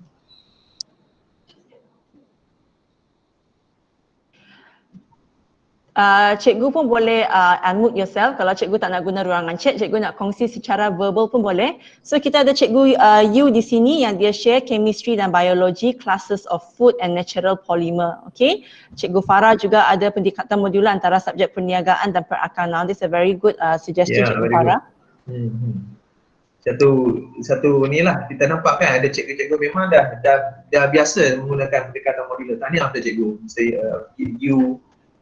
Cikgu pun boleh unmute yourself. Kalau cikgu tak nak guna ruangan chat, cikgu nak kongsi secara verbal pun boleh. So kita ada cikgu Yu di sini yang dia share chemistry dan biology, classes of food and natural polymer. Okay. Cikgu Farah juga ada pendekatan modular antara subjek perniagaan dan perakanan. This is a very good suggestion, Cikgu Farah. Satu ni lah kita nampak kan ada cikgu-cikgu memang dah biasa menggunakan pendekatan modular. Tahniah kepada cikgu. Saya Yu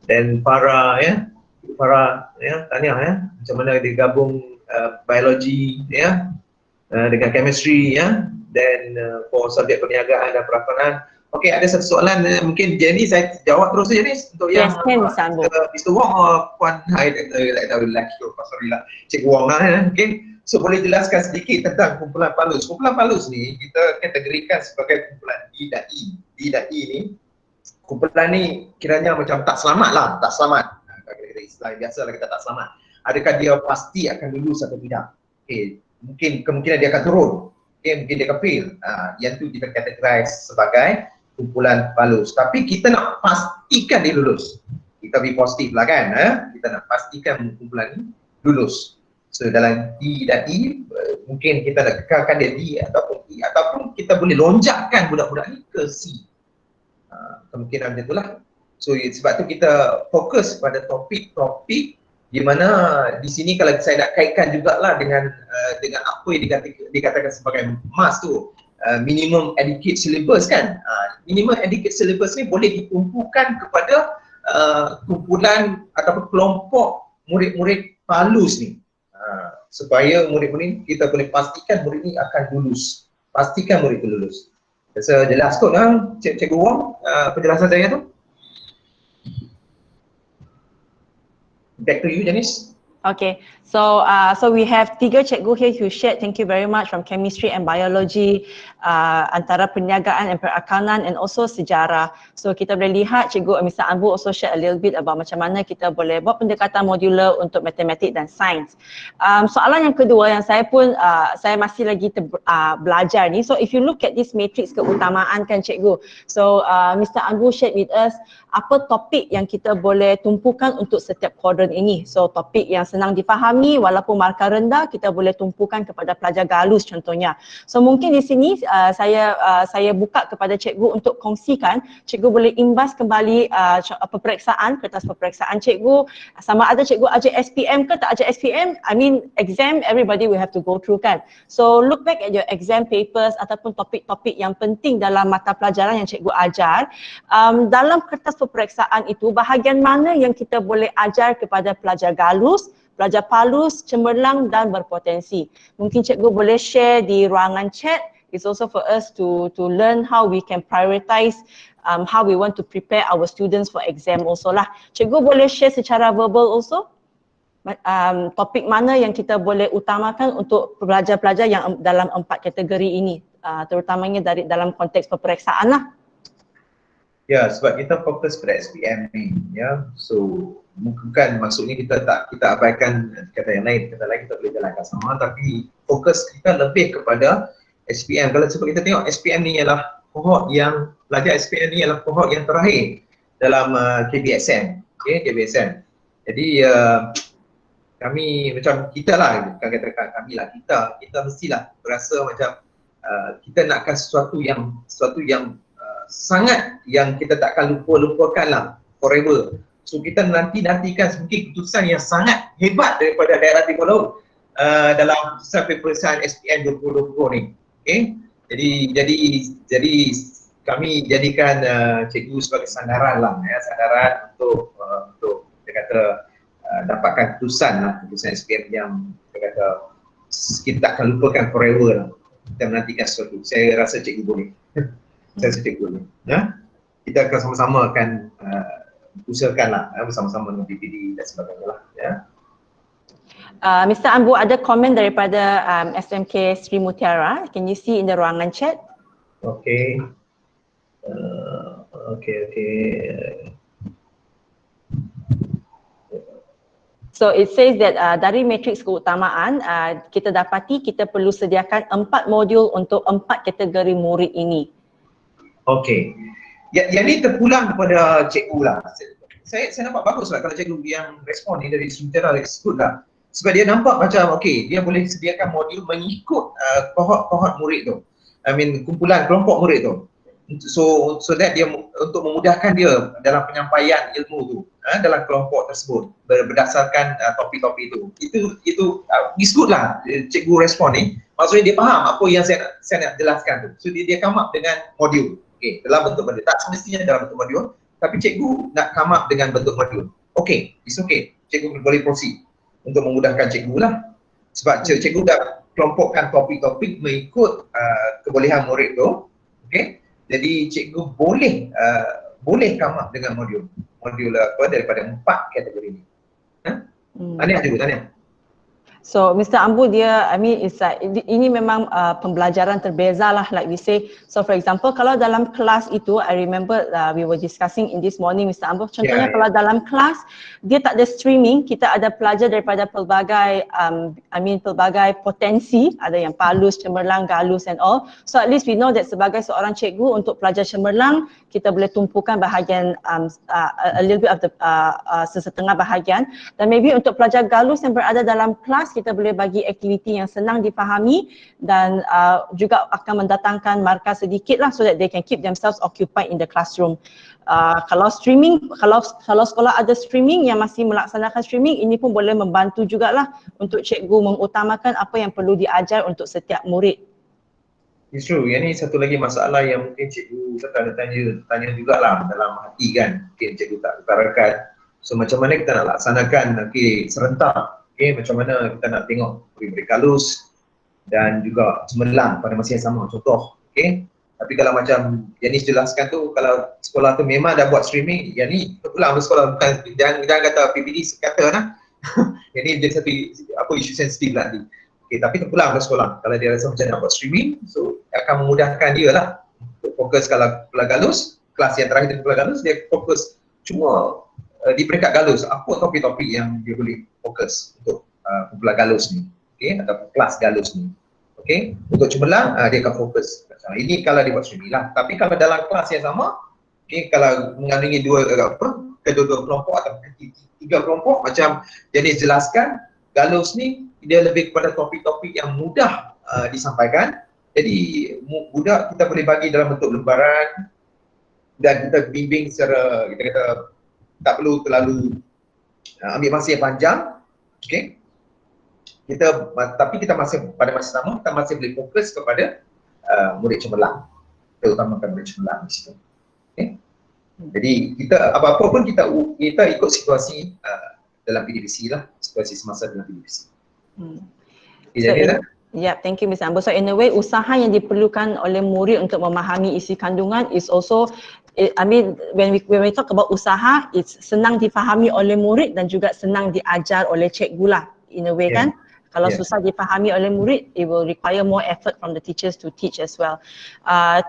dan Farah tahniah macam mana dia gabung biologi dengan chemistry dan for subjek perniagaan dan perakanan. Okey, ada satu soalan mungkin Jenny saya jawab terus je ni untuk yang Mr. Wong Puan Hai tak tahu lelaki sorry lah Cikgu Wong lah okey. So boleh jelaskan sedikit tentang kumpulan palus. Kumpulan palus ni kita kategorikan sebagai kumpulan D dan I. D dan I ni kumpulan ni kiranya macam tak selamat lah, tak selamat. Kategori istilah biasa lah kita tak selamat. Adakah dia pasti akan lulus atau tidak? Okay. Mungkin kemungkinan dia akan turun. Okay. Mungkin dia akan fail. Yang tu kita kategorikan sebagai kumpulan palus. Tapi kita nak pastikan dia lulus. Kita be positif lah kan. Kita nak pastikan kumpulan ni lulus. So dalam D dan I, mungkin kita nak kekalkan dia D ataupun I. Ataupun kita boleh lonjakkan budak-budak ni ke C. Kemungkinan macam itulah. So sebab tu kita fokus pada topik-topik di mana di sini kalau saya nak kaitkan jugalah dengan apa yang dikatakan sebagai MAS tu, minimum adequate syllabus kan. Minimum adequate syllabus ni boleh ditumpukan kepada kumpulan ataupun kelompok murid-murid palus ni. Supaya murid-murid kita boleh pastikan murid ni akan lulus. Pastikan murid itu lulus. Rasa jelas kot Cikgu Wong penjelasan saya tu. Back to you Janice. Okay, so we have 3 cikgu here who shared, thank you very much, from chemistry and biology, antara perniagaan dan perakanan and also sejarah. So kita boleh lihat cikgu Mr. Ambu also share a little bit about macam mana kita boleh buat pendekatan modular untuk matematik dan sains. Soalan yang kedua yang saya pun saya masih lagi belajar ni. So if you look at this matrix keutamaan kan cikgu. So Mr. Ambu shared with us apa topik yang kita boleh tumpukan untuk setiap kuadran ini. So topik yang senang difahami walaupun markah rendah kita boleh tumpukan kepada pelajar galus contohnya. So mungkin di sini saya buka kepada cikgu untuk kongsikan, cikgu boleh imbas kembali peperiksaan, kertas peperiksaan cikgu, sama ada cikgu ajar SPM ke tak ajar SPM. I mean exam everybody will have to go through kan. So look back at your exam papers ataupun topik-topik yang penting dalam mata pelajaran yang cikgu ajar. Dalam kertas peperiksaan itu bahagian mana yang kita boleh ajar kepada pelajar galus, pelajar palus, cemerlang dan berpotensi. Mungkin cikgu boleh share di ruangan chat It's also for us to learn how we can prioritize how we want to prepare our students for exam also lah. Cikgu boleh share secara verbal also topik mana yang kita boleh utamakan untuk pelajar-pelajar yang dalam 4 kategori ini, terutamanya dalam konteks peperiksaan lah. Ya, sebab kita fokus pada SPM ni, ya. So bukan maksudnya kita abaikan kata yang lain, kata lain kita boleh jalankan sama, tapi fokus kita lebih kepada SPM. Kalau sebab kita tengok SPM ni ialah kohort yang pelajar SPM ni ialah kohort yang terakhir dalam KBSM, KBSM. Jadi kami macam kita lah, bukan katakan kami lah, kita mestilah berasa macam kita nakkan sesuatu yang sangat yang kita takkan lupakan lah forever. So kita nantikan mungkin keputusan yang sangat hebat daripada daerah Timur Laut dalam keputusan peperiksaan SPM 2020 ni. Okay? Jadi kami jadikan cikgu sebagai sandaran lah, ya, sandaran untuk kita kata dapatkan keputusan SPM yang kita kata kita takkan lupakan forever lah. Kita menantikan sesuatu. Saya rasa cikgu boleh. Saya rasa cikgu boleh. Ya? Kita akan sama-sama akan usahakanlah bersama-sama dengan PPD dan sebagainya lah. Ya. Mr. Ambu, ada komen daripada SMK Sri Mutiara. Can you see in the ruangan chat? Okay. So it says that dari matriks keutamaan, kita dapati kita perlu sediakan 4 modul untuk 4 kategori murid ini. Okey. Yang ni terpulang kepada cikgu lah. Saya nampak bagus lah kalau cikgu yang respon ni dari Sumtera, it's good lah. Sebab dia nampak macam okey, dia boleh sediakan modul mengikut kohort murid tu. I mean kumpulan kelompok murid tu. So that dia untuk memudahkan dia dalam penyampaian ilmu tu dalam kelompok tersebut berdasarkan topik-topik itu. Itu is good lah cikgu respon ni. Maksudnya dia faham apa yang saya nak jelaskan tu. So dia come up dengan modul. Okey, dalam bentuk modul. Tak semestinya dalam bentuk modul, tapi cikgu nak come up dengan bentuk modul. Okey, it's okay. Cikgu boleh proceed untuk memudahkan cikgu lah. Sebab cikgu dah kelompokkan topik-topik mengikut kebolehan murid tu. Okey. Jadi cikgu boleh come up dengan modul daripada 4 kategori ni. Tanya cikgu, tanya. So Mr. Ambu dia, I mean it's like, ini memang pembelajaran terbeza lah, like we say. So for example, kalau dalam kelas itu, I remember we were discussing in this morning Mr. Ambu, contohnya kalau dalam kelas dia tak ada streaming, kita ada pelajar daripada pelbagai pelbagai potensi, ada yang Palus, Cemerlang, Galus and all. So at least we know that sebagai seorang cikgu untuk pelajar Cemerlang, kita boleh tumpukan bahagian a little bit of the sesetengah bahagian, dan maybe untuk pelajar Galus yang berada dalam kelas, kita boleh bagi aktiviti yang senang dipahami dan juga akan mendatangkan markah sedikit lah so that they can keep themselves occupied in the classroom. Kalau streaming, kalau sekolah ada streaming yang masih melaksanakan streaming, ini pun boleh membantu jugalah untuk cikgu mengutamakan apa yang perlu diajar untuk setiap murid. It's true. Yang ni satu lagi masalah yang mungkin cikgu ada tanya jugalah dalam hati kan. Mungkin cikgu tak utarakan. So macam mana kita nak laksanakan serentak. Macam mana kita nak tengok murid Galus dan juga Cemerlang pada masa yang sama, contoh. Tapi kalau macam yang ni jelaskan tu, kalau sekolah tu memang dah buat streaming, yang ni terpulang sekolah, bukan jangan kata PPD kata lah. Yang ni jadi satu isu sensitif nanti. Tapi terpulang ke sekolah, kalau dia rasa macam nak buat streaming, so akan memudahkan dia lah untuk fokus. Kalau Pulau Galus, kelas yang terakhir di Pulau Galus, dia fokus cuma di peringkat Galus, apa topik-topik yang dia boleh fokus untuk kumpulan Galus ni, atau kelas Galus ni. Untuk Cemerlang, dia akan fokus. Ini kalau dia buat streaming lah. Tapi kalau dalam kelas yang sama, kalau mengandungi kedua-dua kelompok atau 3 kelompok, macam jenis jelaskan, Galus ni dia lebih kepada topik-topik yang mudah disampaikan. Jadi mudah kita boleh bagi dalam bentuk lembaran dan kita bimbing secara, kita kata, tak perlu terlalu ambil masa yang panjang. Tapi kita masih pada masa sama kita masih boleh fokus kepada murid Cemerlang, kita utamakan murid Cemerlang di situ. Jadi kita apa-apa pun kita ikut situasi dalam PDPC lah, situasi semasa dalam PDPC. So Yeah, thank you Ms. Amber. So in a way, usaha yang diperlukan oleh murid untuk memahami isi kandungan is also, I mean, when we talk about usaha, it's senang difahami oleh murid dan juga senang diajar oleh cikgu lah, in a way kan. Kalau susah dipahami oleh murid, it will require more effort from the teachers to teach as well.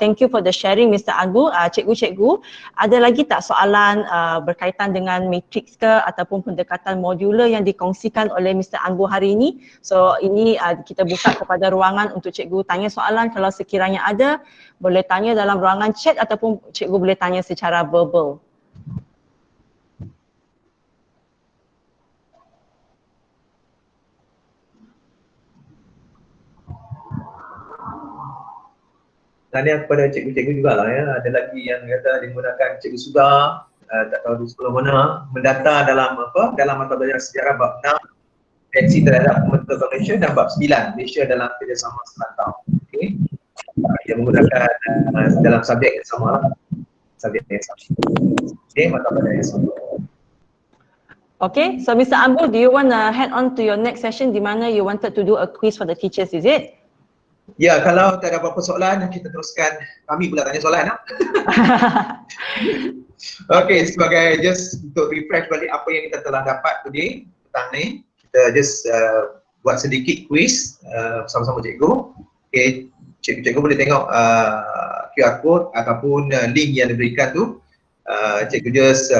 Thank you for the sharing Mr. Agu. Cikgu-cikgu, ada lagi tak soalan berkaitan dengan matrix ke ataupun pendekatan modular yang dikongsikan oleh Mr. Agu hari ini? So ini kita buka kepada ruangan untuk cikgu tanya soalan. Kalau sekiranya ada, boleh tanya dalam ruangan chat ataupun cikgu boleh tanya secara verbal. Tanya kepada cikgu-cikgu jugalah ya. Ada lagi yang kata dia menggunakan cikgu sudah tak tahu di sekolah mana, mendata dalam apa? Dalam mata pelajaran sejarah bab 6, reaksi terhadap pembentukan Malaysia, dan bab 9, Malaysia dalam kerjasama serantau. Okey. Dia menggunakan dalam subjek yang sama lah. Subjek yang sama. Okey, mata pelajaran yang sama. Okay, so Mr. Abu, do you want to head on to your next session di mana you wanted to do a quiz for the teachers, is it? Ya, kalau tak ada apa-apa soalan, kita teruskan. Kami pula tanya soalan. Okey, sebagai just untuk refresh balik apa yang kita telah dapat today, petang ni, kita just buat sedikit quiz bersama-sama cikgu. Okey, cikgu-cikgu boleh tengok QR code ataupun link yang diberikan tu. Cikgu just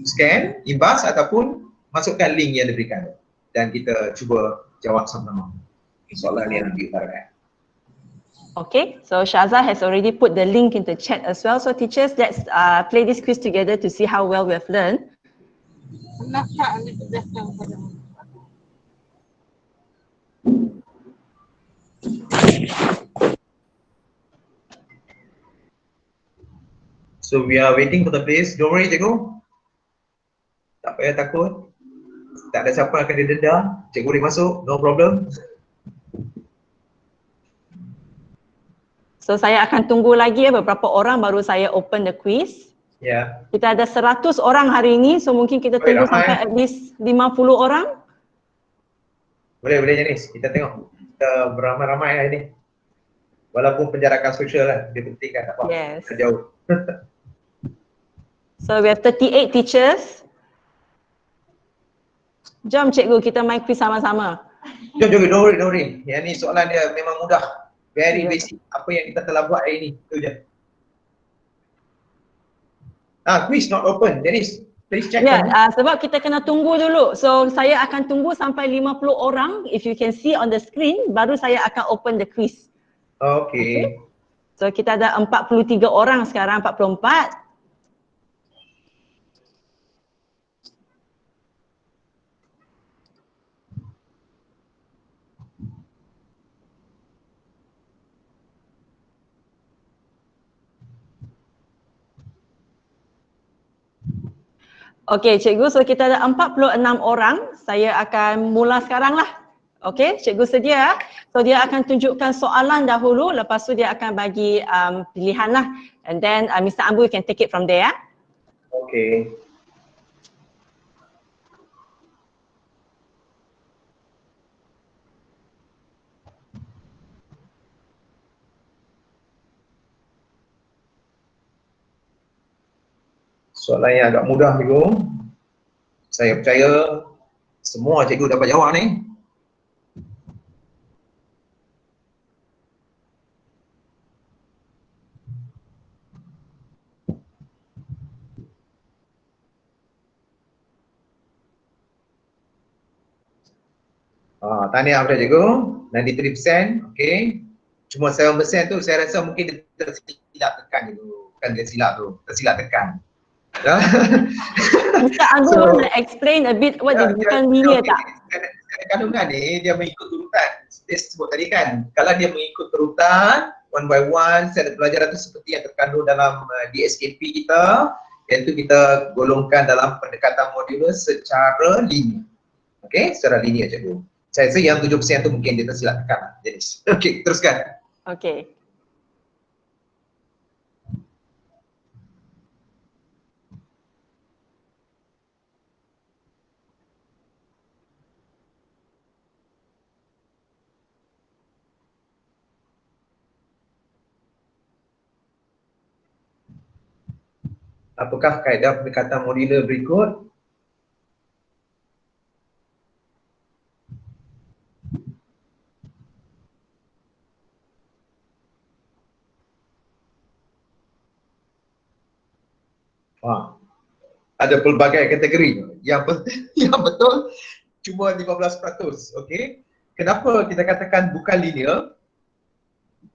scan, imbas ataupun masukkan link yang diberikan dan kita cuba jawab sama-sama soalan yang diutarakan. Okay, so Shaza has already put the link in the chat as well. So teachers, let's play this quiz together to see how well we have learned. So we are waiting for the place. Don't worry cikgu. Tak payah takut. Tak ada siapa akan didenda. Cikgu boleh masuk, no problem. So saya akan tunggu lagi beberapa orang baru saya open the quiz. Ya. Kita ada 100 orang hari ini, so mungkin kita tunggu sampai at least 50 orang. Boleh Janice, kita tengok. Kita beramai-ramai hari ni. Walaupun penjarakan sosial lah, dia penting kan, tak apa. Yes. Jauh. So we have 38 teachers. Jom cikgu, kita main quiz sama-sama. Jom, don't worry. Yang ni soalan dia memang mudah. Very basic. Apa yang kita telah buat hari ni, tu je. Quiz not open. Janice, please check. Sebab kita kena tunggu dulu. So saya akan tunggu sampai 50 orang. If you can see on the screen, baru saya akan open the quiz. Okay. So kita ada 43 orang sekarang, 44. Okay cikgu, so kita ada 46 orang. Saya akan mula sekarang lah. Okay, cikgu sedia. So dia akan tunjukkan soalan dahulu, lepas tu dia akan bagi pilihan lah. And then Mr. Ambu, you can take it from there. Okay. Soalan yang agak mudah cikgu. Saya percaya semua cikgu dapat jawab ni. Tahniah kepada cikgu, 93%, okey. Cuma 7% tu saya rasa mungkin dia tersilap tekan cikgu. Bukan dia silap tu, tersilap tekan. Mr. Anggun want to explain a bit what the bukan linear tak? Kandungan ni dia mengikut urutan. Dia sebut tadi kan, kalau dia mengikut urutan one by one, set pelajaran tu seperti yang terkandung dalam DSKP kita, iaitu kita golongkan dalam pendekatan modular secara linear. Okey, secara linear cikgu. Saya rasa yang 7% tu mungkin dia tersilap tekan. Jadi, okey, teruskan. Okey. Apakah kaedah pendekatan modular berikut? Wah, ada pelbagai kategori. Yang betul cuma 15%. Okey. Kenapa kita katakan bukan linear?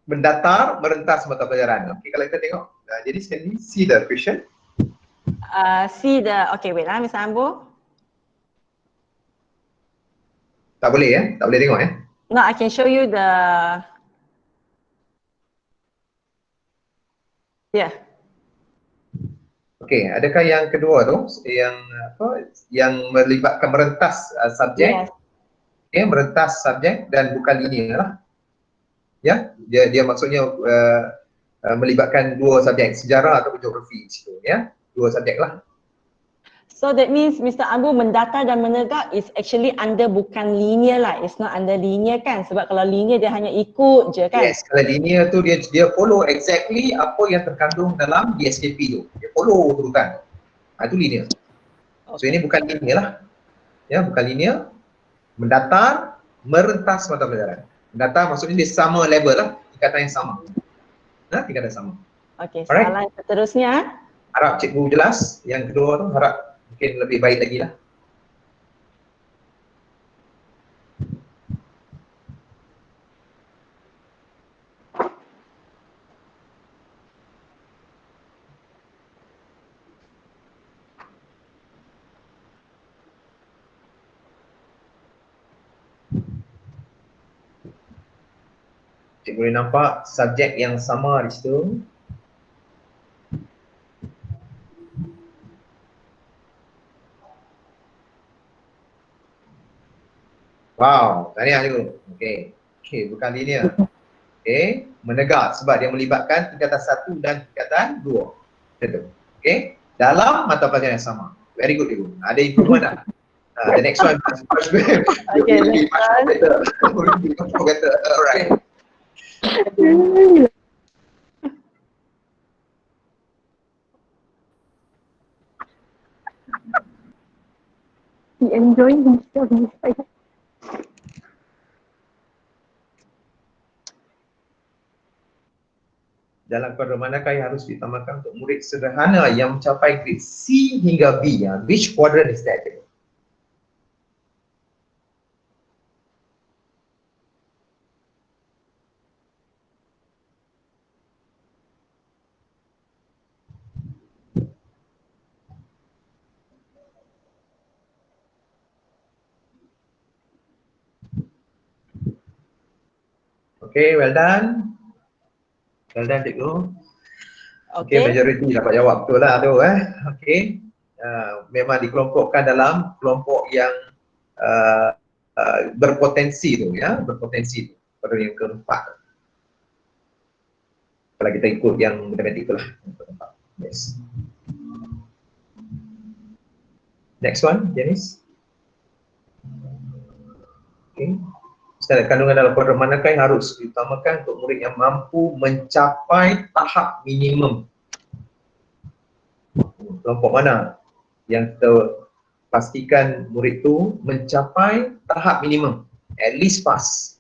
Mendatar, merentas mata pelajaran. Okey, kalau kita tengok. Jadi sekali see the question. Okay, wait lah, Mr. Ambo. Tak boleh ya? Tak boleh tengok ya? No, I can show you the, yeah. Okey, adakah yang kedua tu yang apa? Yang melibatkan merentas subjek? Yes. Okey, merentas subjek dan bukan linear lah. Ya, dia maksudnya melibatkan dua subjek, sejarah atau geografi situ ya. Dua subjek lah. So that means Mr. Ambu mendata dan menegak is actually under bukan linear lah. It's not under linear kan? Sebab kalau linear dia hanya ikut je kan? Yes, kalau linear tu dia follow exactly apa yang terkandung dalam DSKP tu. Dia follow urutan. Itu linear. So ini bukan linear lah. Ya, bukan linear. Mendatar, merentas mata pelajaran. Mendatar maksudnya dia sama level lah, tingkatan yang sama. Tingkatan sama. Okey, soalan seterusnya. Harap cikgu jelas. Yang kedua tu harap mungkin lebih baik lagi lah. Cikgu boleh nampak subjek yang sama di situ. Wow, tahniah cikgu. Okey, bukan linear. Okey, menegak sebab dia melibatkan tingkatan 1 dan tingkatan 2. Betul. Okey, dalam mata pelajaran yang sama. Very good cikgu. Ada improvement tak? The next one much better. Okay, next one. Better. Alright. He enjoying himself. Dalam kuadran manakah yang harus ditambahkan untuk murid sederhana yang mencapai grade C hingga B? Which quadrant is that? Okay, well done. Well done cikgu. Okay, majority dapat jawab betul lah tu Okay. Memang dikelompokkan dalam kelompok yang berpotensi tu ya, berpotensi tu pada yang keempat. Kalau kita ikut yang matematik tu lah. Yes. Next one, Janice. Okay. Standard kandungan dalam kuadran manakah yang harus diutamakan untuk murid yang mampu mencapai tahap minimum? Kelompok mana yang kita pastikan murid tu mencapai tahap minimum, at least pass?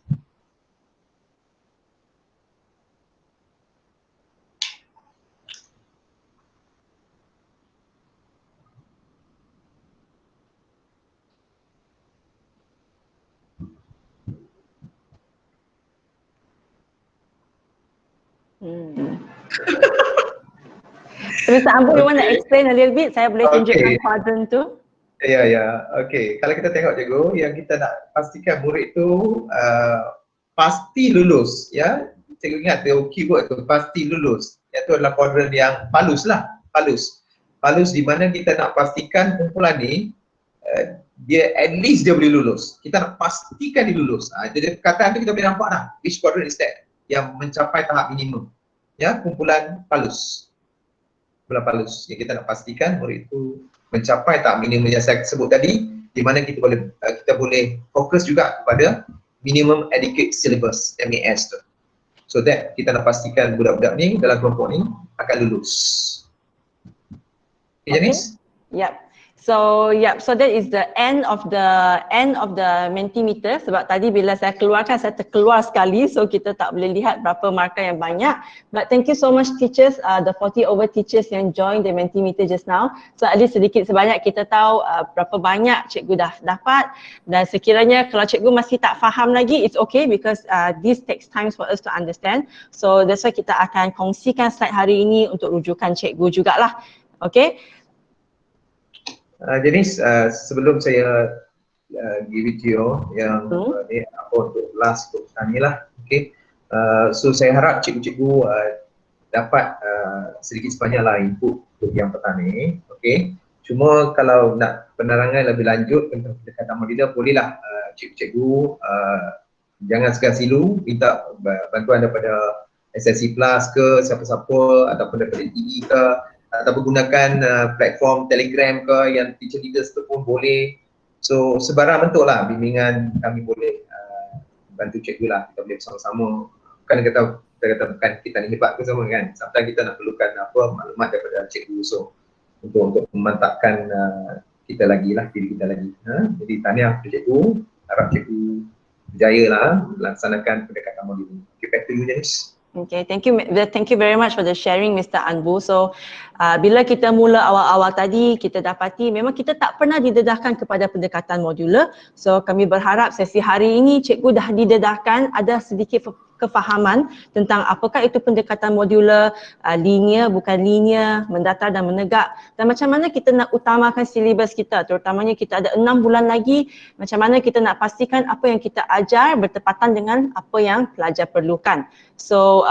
Mr. Ambu, you want to explain a little bit? Saya boleh tunjukkan quadrant tu. Ya. Okey. Kalau kita tengok cikgu, yang kita nak pastikan murid tu pasti lulus, ya. Cikgu ingat tu keyword tu, pasti lulus. Iaitu adalah kuadran yang palus lah, palus. Palus di mana kita nak pastikan kumpulan ni dia at least dia boleh lulus. Kita nak pastikan dia lulus. Jadi perkataan tu kita boleh nampak dah. Which quadrant is that? Yang mencapai tahap minimum. Ya, kumpulan palus. Kumpulan palus. Yang kita nak pastikan murid itu mencapai tahap minimum yang saya sebut tadi, di mana kita boleh fokus juga kepada minimum adequate syllabus, MAS tu. So that kita nak pastikan budak-budak ni dalam kelompok ni akan lulus. Okay, Janice? Yep. So that is the end of the Mentimeter. Sebab tadi bila saya keluarkan, saya terkeluar sekali, so kita tak boleh lihat berapa markah yang banyak. But thank you so much teachers, the 40 over teachers yang join the Mentimeter just now. So at least sedikit sebanyak kita tahu berapa banyak cikgu dah dapat, dan sekiranya kalau cikgu masih tak faham lagi, it's okay because this takes time for us to understand. So that's why kita akan kongsikan slide hari ini untuk rujukan cikgu jugalah. Okay. Janice, sebelum saya give it to you yang ni apa untuk last untuk petang ni lah. Okay. So saya harap cikgu-cikgu dapat sedikit sebanyak lah input untuk yang petang ni. Okay. Cuma kalau nak penerangan lebih lanjut tentang pendekatan modular, bolehlah cikgu-cikgu jangan segan silu minta bantuan daripada SSC Plus ke siapa-siapa ataupun daripada TV ke, atau gunakan platform Telegram ke yang teacher leaders tu pun boleh. So sebarang bentuk lah bimbingan kami boleh bantu cikgu lah, kita boleh bersama-sama. Bukan kita kata bukan kita ni hebat ke sama kan, sometimes kita nak perlukan maklumat daripada cikgu, so untuk memantapkan kita lagi lah, diri kita lagi. Jadi tahniah kepada cikgu, harap cikgu berjaya lah melaksanakan pendekatan modul ini. Okay, back to you Janice. Okay, thank you very much for the sharing Mr. Anbu. So bila kita mula awal-awal tadi, kita dapati memang kita tak pernah didedahkan kepada pendekatan modular. So kami berharap sesi hari ini cikgu dah didedahkan, ada sedikit kefahaman tentang apakah itu pendekatan modular, linear, bukan linear, mendatar dan menegak, dan macam mana kita nak utamakan silibus kita, terutamanya kita ada 6 bulan lagi, macam mana kita nak pastikan apa yang kita ajar bertepatan dengan apa yang pelajar perlukan. So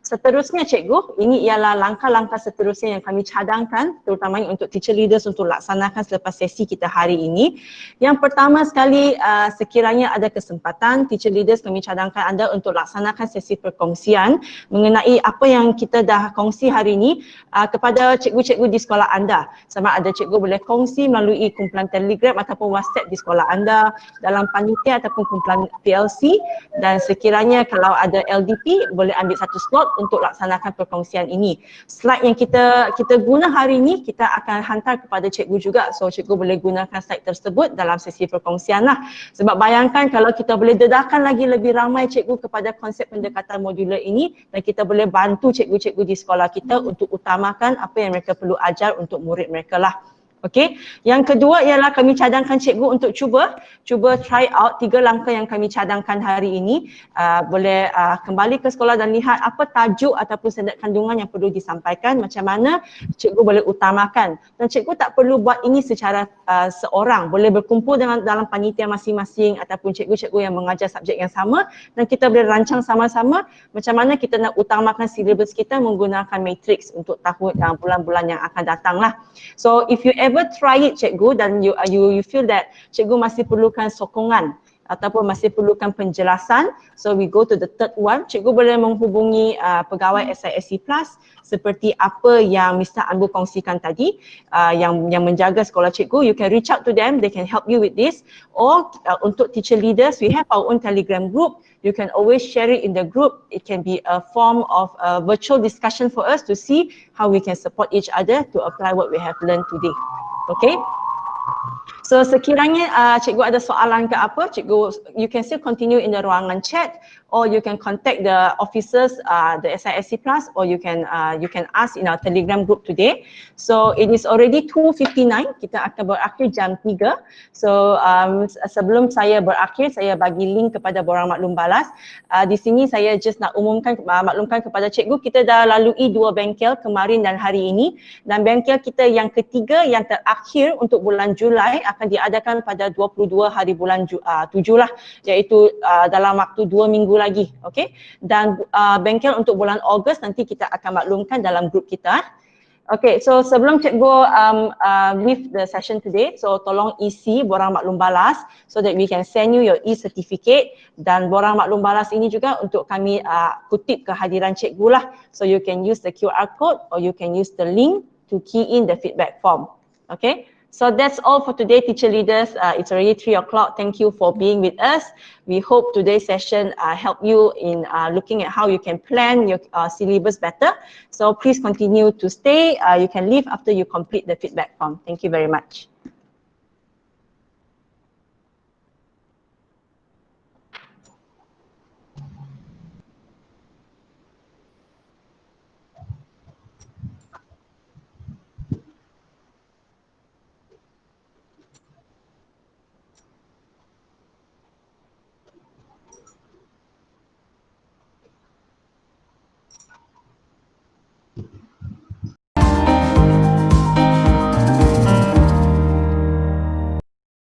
seterusnya cikgu, ini ialah langkah-langkah seterusnya yang kami cadangkan terutamanya untuk teacher leaders untuk laksanakan selepas sesi kita hari ini. Yang pertama sekali, sekiranya ada kesempatan, teacher leaders kami cadangkan anda untuk laksanakan sesi perkongsian mengenai apa yang kita dah kongsi hari ini kepada cikgu-cikgu di sekolah anda. Sama ada cikgu boleh kongsi melalui kumpulan Telegram ataupun WhatsApp di sekolah anda, dalam panitia ataupun kumpulan PLC, dan sekiranya kalau ada LDP boleh ambil satu slot untuk laksanakan perkongsian ini. Slide yang kita guna hari ini kita akan hantar kepada cikgu juga, so cikgu boleh gunakan slide tersebut dalam sesi perkongsian lah. Sebab bayangkan kalau kita boleh dedahkan lagi lebih ramai cikgu kepada konsep pendekatan modular ini, dan kita boleh bantu cikgu-cikgu di sekolah kita untuk utamakan apa yang mereka perlu ajar untuk murid mereka lah. Okey, yang kedua ialah kami cadangkan cikgu untuk cuba try out 3 langkah yang kami cadangkan hari ini. Boleh kembali ke sekolah dan lihat apa tajuk ataupun standard kandungan yang perlu disampaikan, macam mana cikgu boleh utamakan, dan cikgu tak perlu buat ini secara seorang, boleh berkumpul dalam panitia masing-masing ataupun cikgu-cikgu yang mengajar subjek yang sama, dan kita boleh rancang sama-sama macam mana kita nak utamakan silibus kita menggunakan matrix untuk tahun bulan-bulan yang akan datang lah. So if you ever try it cikgu dan you feel that cikgu masih perlukan sokongan ataupun masih perlukan penjelasan, so we go to the third one. Cikgu boleh menghubungi pegawai SISC Plus seperti apa yang Mr. Anbu kongsikan tadi, yang menjaga sekolah cikgu. You can reach out to them, they can help you with this. Or untuk teacher leaders, we have our own Telegram group. You can always share it in the group. It can be a form of a virtual discussion for us to see how we can support each other to apply what we have learned today. Okay? So sekiranya cikgu ada soalan ke apa, cikgu, you can still continue in the ruangan chat, or you can contact the officers, the SISC Plus, or you can ask in our Telegram group today. So it is already 2:59, kita akan berakhir jam 3. So sebelum saya berakhir, saya bagi link kepada Borang Maklum Balas. Di sini saya just nak maklumkan kepada cikgu, kita dah lalui 2 bengkel kemarin dan hari ini, dan bengkel kita yang ketiga yang terakhir untuk bulan Julai akan diadakan pada 22 hari bulan 7 lah, iaitu dalam waktu 2 minggu lagi. Okay, dan bengkel untuk bulan Ogos nanti kita akan maklumkan dalam grup kita. Okay, so sebelum cikgu leave the session today, so tolong isi Borang Maklum Balas so that we can send you your e-certificate, dan Borang Maklum Balas ini juga untuk kami kutip kehadiran cikgu lah, so you can use the QR code or you can use the link to key in the feedback form. Okay, So that's all for today, teacher leaders. It's already 3 o'clock. Thank you for being with us. We hope today's session helped you in looking at how you can plan your syllabus better. So please continue to stay. You can leave after you complete the feedback form. Thank you very much.